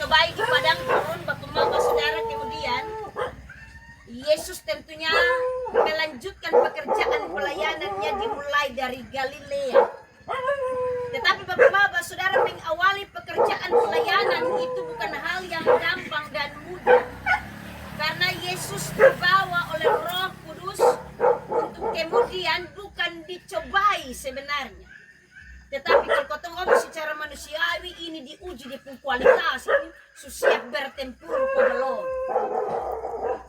dicobai di padang gurun, Bapak Mama Saudara. Kemudian Yesus tentunya melanjutkan pekerjaan pelayanannya dimulai dari Galilea. Tetapi Bapak Saudara, mengawali pekerjaan pelayanan itu bukan hal yang gampang dan mudah. Karena Yesus dibawa oleh Roh Kudus untuk kemudian bukan dicobai sebenarnya. Tetapi kalau kau ngomong secara manusiawi, ini diuji di kualitas ini siap bertempur pada lo.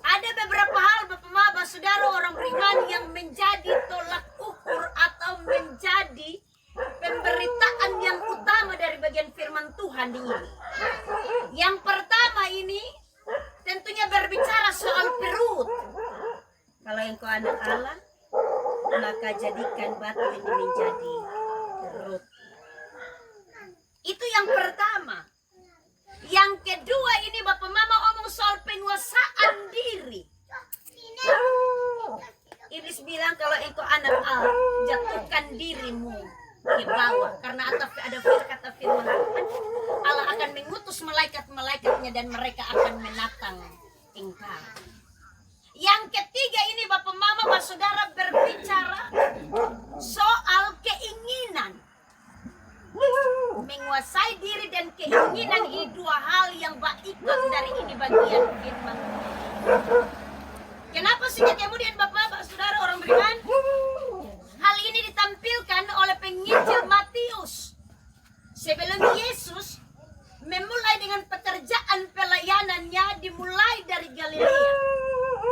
Ada beberapa hal Bapak Saudara, orang beriman yang menjadi tolak ukur atau menjadi pemberitaan yang utama dari bagian firman Tuhan ini. Yang pertama ini tentunya berbicara soal perut. Kalau engkau anak Allah, maka jadikan batu ini menjadi perut. Itu yang pertama. Yang kedua ini Bapak Mama omong soal penguasaan diri. Iblis bilang kalau engkau anak Allah, jatuhkan dirimu ke bawah. Karena ada kata firman Tuhan, Allah akan mengutus malaikat-malaikatnya dan mereka akan menatang engkau. Yang ketiga ini Bapak Mama Saudara berbicara soal keinginan. Menguasai diri dan keinginan ini dua hal yang ikut dari ini bagian firman. Kenapa sih kemudian Bapak Saudara orang beriman? Hal ini ditampilkan oleh penginjil Matius. Sebelum Yesus memulai dengan pekerjaan pelayanannya dimulai dari Galilea.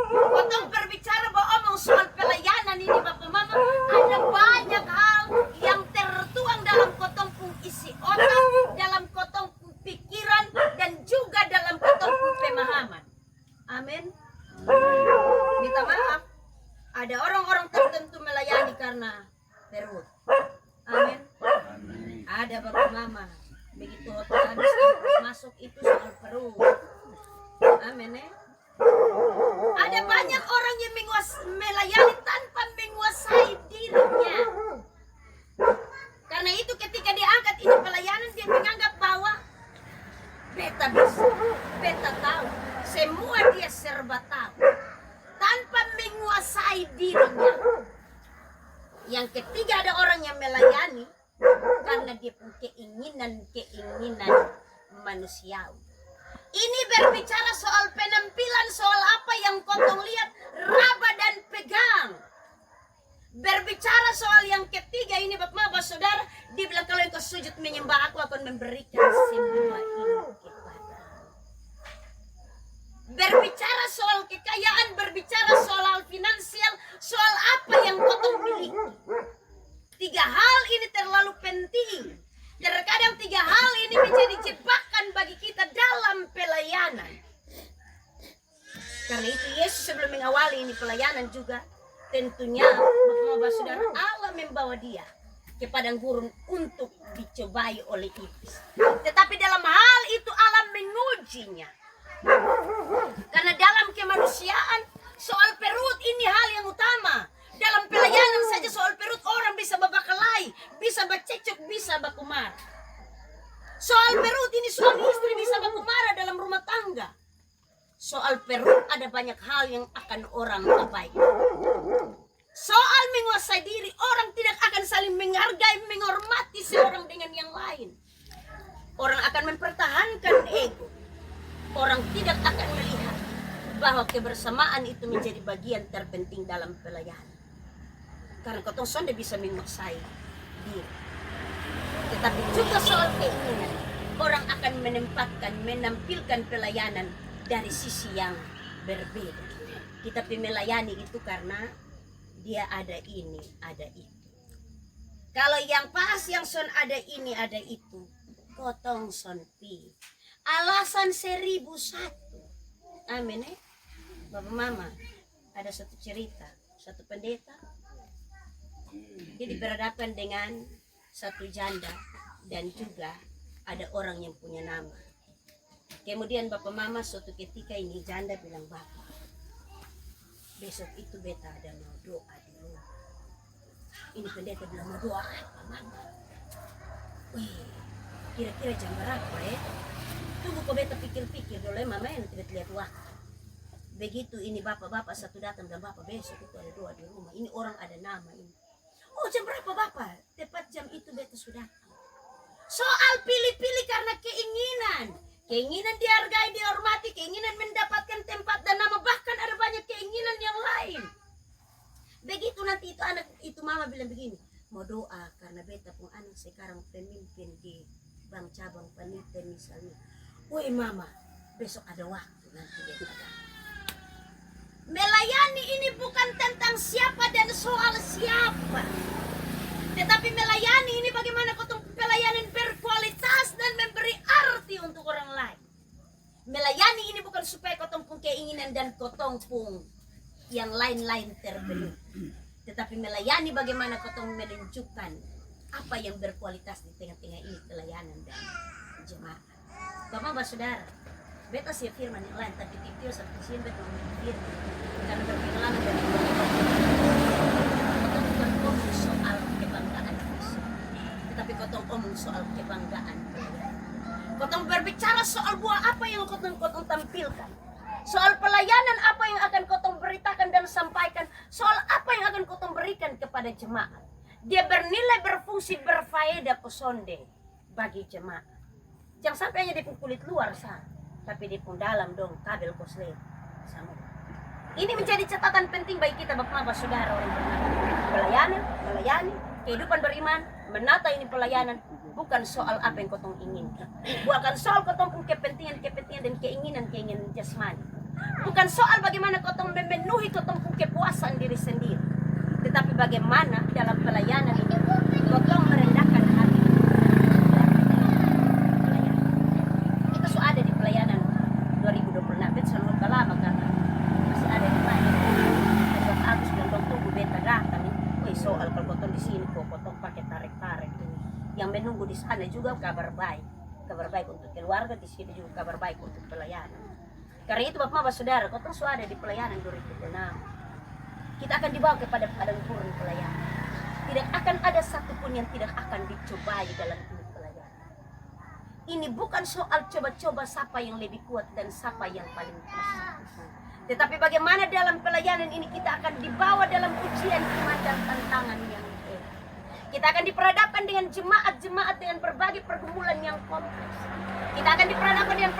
Potong berbicara bahwa omong soal pelayanan ini Bapak Mama, ada banyak hal yang tertuang dalam kotong isi otak, dalam kotong pikiran, dan juga dalam kotong pemahaman. Amin. Minta maaf, ada orang-orang tertentu melayani karena perut. Amin. Ada Bapak Mama, begitu otak masuk itu soal perut. Amin. Ada banyak orang yang melayani tanpa menguasai dirinya. Karena itu ketika diangkat ini pelayanan, dia menganggap bahwa beta bisa, beta tahu, semua dia serba tahu, tanpa menguasai dirinya. Yang ketiga ada orang yang melayani karena dia punya keinginan manusiawi. Ini berbicara soal penampilan, soal apa yang kotong lihat, raba dan pegang. Berbicara soal yang ketiga ini Bapak Saudara, dibilang kalau engkau sujud menyembah aku akan memberikan semua ini kepada. Berbicara soal kekayaan, berbicara soal finansial, soal apa yang kotong miliki. Tiga hal ini terlalu penting. Terkadang tiga hal ini menjadi jebakan bagi kita dalam pelayanan. Karena itu Yesus sebelum mengawali ini pelayanan juga, tentunya Bapak Saudara, Allah membawa dia ke padang gurun untuk dicobai oleh iblis. Tetapi dalam hal itu Allah mengujinya. Karena dalam kemanusiaan soal perut ini hal yang utama. Dalam pelayanan saja soal perut orang bisa babakalahi, bisa bacekcok, bisa baku marah. Soal perut ini suami istri bisa baku marah dalam rumah tangga. Soal perut ada banyak hal yang akan orang abaikan. Soal menguasai diri, orang tidak akan saling menghargai, menghormati seorang dengan yang lain. Orang akan mempertahankan ego. Orang tidak akan melihat bahwa kebersamaan itu menjadi bagian terpenting dalam pelayanan. Karena kotong sonde bisa menguasai diri. Tetapi juga soal keinginan, orang akan menampilkan pelayanan dari sisi yang berbeda. Kita melayani itu karena dia ada ini, ada itu. Kalau yang pas yang son ada ini, ada itu, kotong son pi. Alasan 1001. Amin. Bapak Mama, ada satu cerita, satu pendeta. Dia berhadapan dengan satu janda dan juga ada orang yang punya nama. Kemudian Bapak Mama suatu ketika ini janda bilang, Bapak, besok itu beta ada mau doa di rumah. Ini pendeta bilang, mau doa apa Mama? Wih, kira-kira jam berapa ya? tunggu kok beta pikir-pikir dulu mama yang tidak lihat waktu. Begitu ini bapak-bapak satu datang dan bapak besok itu ada 2 di rumah. Ini orang ada nama ini. Oh jam berapa bapak? Tepat jam itu beta sudah datang. Soal pilih-pilih karena keinginan. Keinginan dihargai, dihormati, keinginan mendapatkan tempat dan nama, bahkan ada banyak keinginan yang lain. Begitu nanti itu anak itu mama bilang begini, mau doa karena beta pun anak sekarang pemimpin di bank cabang panitia misalnya. Woi mama, besok ada waktu nanti beta datang. Melayani ini bukan tentang siapa dan soal siapa, tetapi melayani ini bagaimana kotong pelayanan berkualitas dan memberi arti untuk orang lain. Melayani ini bukan supaya kotong pun keinginan dan kotong pun yang lain-lain terpenuhi, tetapi melayani bagaimana kotong menunjukkan apa yang berkualitas di tengah-tengah ini pelayanan dan jemaat. Bapak saudara, beta siap firman yang lain, tapi titik sampai sini beta memikir karena berpengalaman dari kotong bukan omong soal kebanggaan Kristen, tetapi kotong omong soal kebanggaan pelayanan. Kotong berbicara soal buah apa yang kotong tampilkan, soal pelayanan apa yang akan kotong beritakan dan sampaikan, soal apa yang akan kotong berikan kepada jemaat. Dia bernilai, berfungsi, berfaedah, pesonde bagi jemaat. Jangan sampai hanya di kulit luar sah, tapi di pun dalam dong kabel koslet sama. Ini menjadi catatan penting bagi kita bapak-bapak saudara orang beriman. Pelayanan, melayani, kehidupan beriman, menata ini pelayanan bukan soal apa yang kotong inginkan, bukan soal kotong pun kepentingan dan keinginan jasmani, bukan soal bagaimana kotong memenuhi kotong pun kepuasan diri sendiri, tetapi bagaimana dalam pelayanan ini kotong merendahkan hati. Kita sudah ada di pelayanan 2026, bet selalu lama karena masih ada di mana. Agus bilang dong tunggu beta datang. Soal kalau kotong di sini kok kotong pakai tarik-tarik ini. Yang menunggu di sana juga kabar baik untuk keluarga, di sini juga kabar baik untuk pelayanan. Karena itu bapak saudara, kotong sudah ada di pelayanan 2026. Kita akan dibawa kepada padang gurun pelayanan. Tidak akan ada satupun yang tidak akan dicobai dalam ini pelayanan. Ini bukan soal coba-coba siapa yang lebih kuat dan siapa yang paling kuat, tetapi bagaimana dalam pelayanan ini kita akan dibawa dalam ujian iman dan tantangan yang berat. Kita akan diperhadapkan dengan jemaat-jemaat dengan berbagai pergumulan yang kompleks. Kita akan diperhadapkan dengan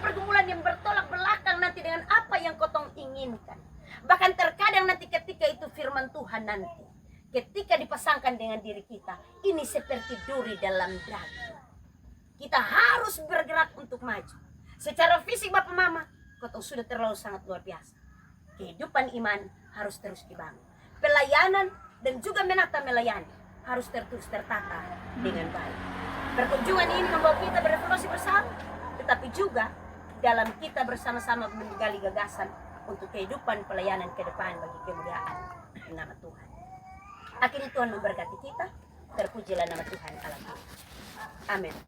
pergumulan yang bertolak belakang nanti dengan apa yang kotong inginkan. Bahkan terkadang nanti ketika itu firman Tuhan nanti, ketika dipasangkan dengan diri kita, ini seperti duri dalam daging. Kita harus bergerak untuk maju. Secara fisik bapak mama, kotong sudah terlalu sangat luar biasa. Kehidupan iman harus terus dibangun. Pelayanan dan juga menata melayani harus terus tertata dengan baik. Perkunjungan ini membawa kita berevolusi bersama, tetapi juga dalam kita bersama-sama menggali gagasan untuk kehidupan pelayanan ke depan bagi kemuliaan nama Tuhan. Akhirnya Tuhan memberkati kita, terpujilah nama Tuhan Allah. Amin.